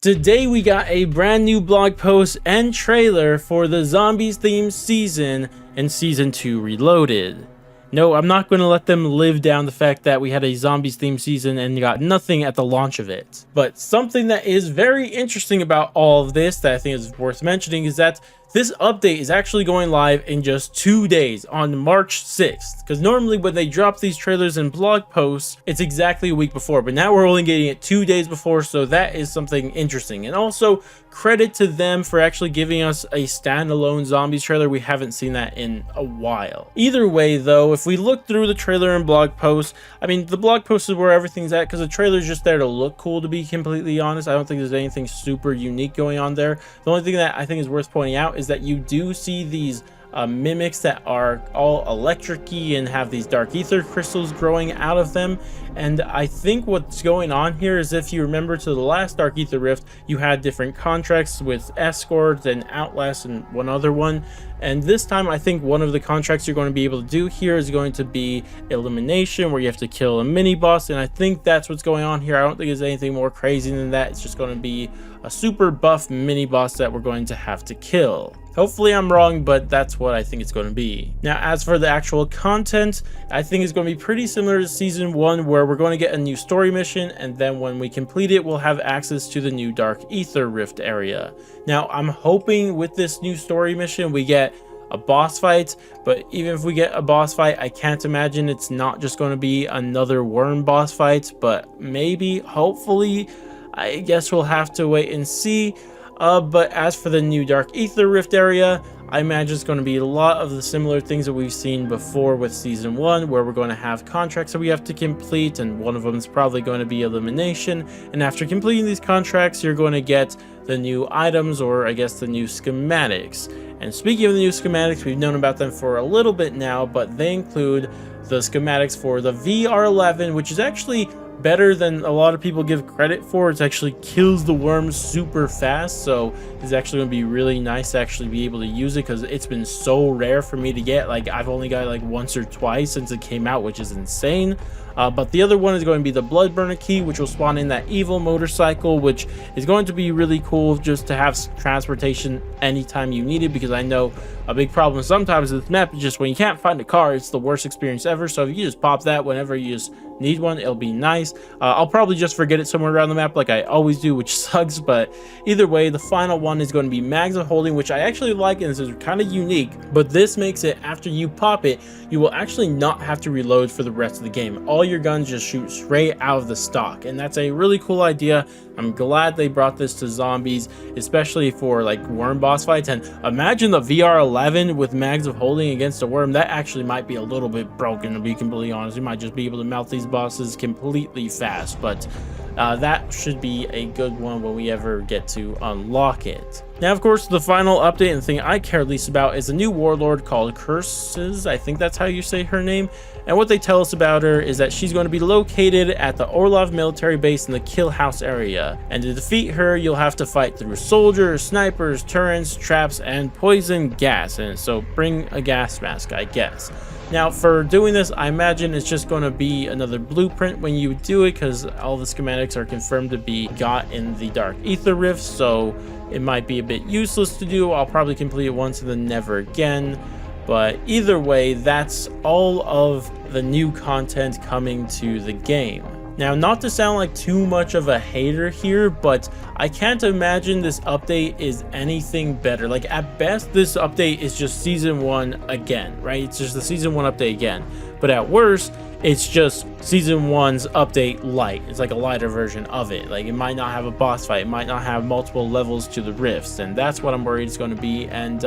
Today we got a brand new blog post and trailer for the Zombies themed season and Season 2 Reloaded. No, I'm not going to let them live down the fact that we had a Zombies themed season and got nothing at the launch of it. But something that is very interesting about all of this that I think is worth mentioning is that this update is actually going live in just 2 days on March 6th. Because normally when they drop these trailers and blog posts, it's exactly a week before. But now we're only getting it 2 days before, so that is something interesting. And also, credit to them for actually giving us a standalone Zombies trailer. We haven't seen that in a while. Either way, though, if we look through the trailer and blog posts, I mean, the blog post is where everything's at because the trailer is just there to look cool, to be completely honest. I don't think there's anything super unique going on there. The only thing that I think is worth pointing out is that you do see these mimics that are all electric-y and have these dark ether crystals growing out of them. And I think what's going on here is, if you remember to the last Dark Ether Rift, you had different contracts with Escort and Outlast and one other one. And this time, I think one of the contracts you're going to be able to do here is going to be Elimination, where you have to kill a mini-boss. And I think that's what's going on here. I don't think there's anything more crazy than that. It's just going to be a super buff mini-boss that we're going to have to kill. Hopefully I'm wrong, but that's what I think it's going to be. Now, as for the actual content, I think it's going to be pretty similar to Season 1, where we're going to get a new story mission, and then when we complete it, we'll have access to the new Dark Ether Rift area. Now, I'm hoping with this new story mission, we get a boss fight, but even if we get a boss fight, I can't imagine it's not just going to be another worm boss fight, but maybe, hopefully, I guess we'll have to wait and see. But as for the new Dark Ether Rift area, I imagine it's going to be a lot of the similar things that we've seen before with Season 1, where we're going to have contracts that we have to complete, and one of them is probably going to be Elimination. And after completing these contracts, you're going to get the new items, or I guess the new schematics. And speaking of the new schematics, we've known about them for a little bit now, but they include the schematics for the VR11, which is actually better than a lot of people give credit for. It actually kills the worms super fast, so it's actually going to be really nice to actually be able to use it, because it's been so rare for me to get. Like, I've only got it like once or twice since it came out, which is insane. But the other one is going to be the Bloodburner key, which will spawn in that evil motorcycle, which is going to be really cool just to have transportation anytime you need it, because I know a big problem sometimes with this map is just when you can't find a car, it's the worst experience ever. So if you just pop that whenever you just need one, it'll be nice. I'll probably just forget it somewhere around the map like I always do, which sucks, but either way, the final one is going to be Mags of Holding, which I actually like, and this is kind of unique. But this makes it, after you pop it, you will actually not have to reload for the rest of the game. All your guns just shoot straight out of the stock, and that's a really cool idea. I'm glad they brought this to Zombies, especially for like worm boss fights. And imagine the VR11 with Mags of Holding against a worm. That actually might be a little bit broken, to be completely honest. You might just be able to melt these bosses completely fast, but that should be a good one when we ever get to unlock it. Now, of course, the final update and the thing I care least about is a new warlord called Curses. I think that's how you say her name. And what they tell us about her is that she's going to be located at the Orlov military base in the Kill House area. And to defeat her, you'll have to fight through soldiers, snipers, turrets, traps, and poison gas. And so bring a gas mask, I guess. Now, for doing this, I imagine it's just going to be another blueprint when you do it, because all the schematics are confirmed to be got in the Dark Ether Rift, so it might be a bit useless to do. I'll probably complete it once and then never again. But either way, that's all of the new content coming to the game. Now, not to sound like too much of a hater here, but I can't imagine this update is anything better. Like, at best, this update is just Season 1 again, right? It's just the Season 1 update again. But at worst, it's just Season 1's update light. It's like a lighter version of it. Like, it might not have a boss fight. It might not have multiple levels to the rifts. And that's what I'm worried it's going to be. And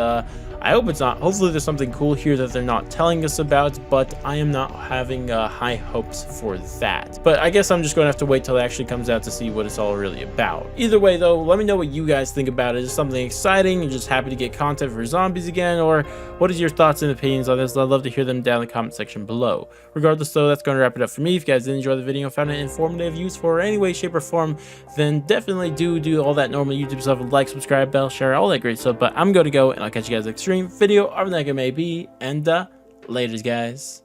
I hope it's not. Hopefully there's something cool here that they're not telling us about, but I am not having high hopes for that. But I guess I'm just going to have to wait till it actually comes out to see what it's all really about. Either way, though, let me know what you guys think about it. Is it something exciting? You're just happy to get content for Zombies again? Or what is your thoughts and opinions on this? I'd love to hear them down in the comment section below. Regardless, though, that's going to wrap it up for me. If you guys did enjoy the video and found it informative, useful, or any way, shape, or form, then definitely do all that normal YouTube stuff. Like, subscribe, bell, share, all that great stuff. But I'm going to go, and I'll catch you guys next stream, video, or whatever that may be, and laters, guys.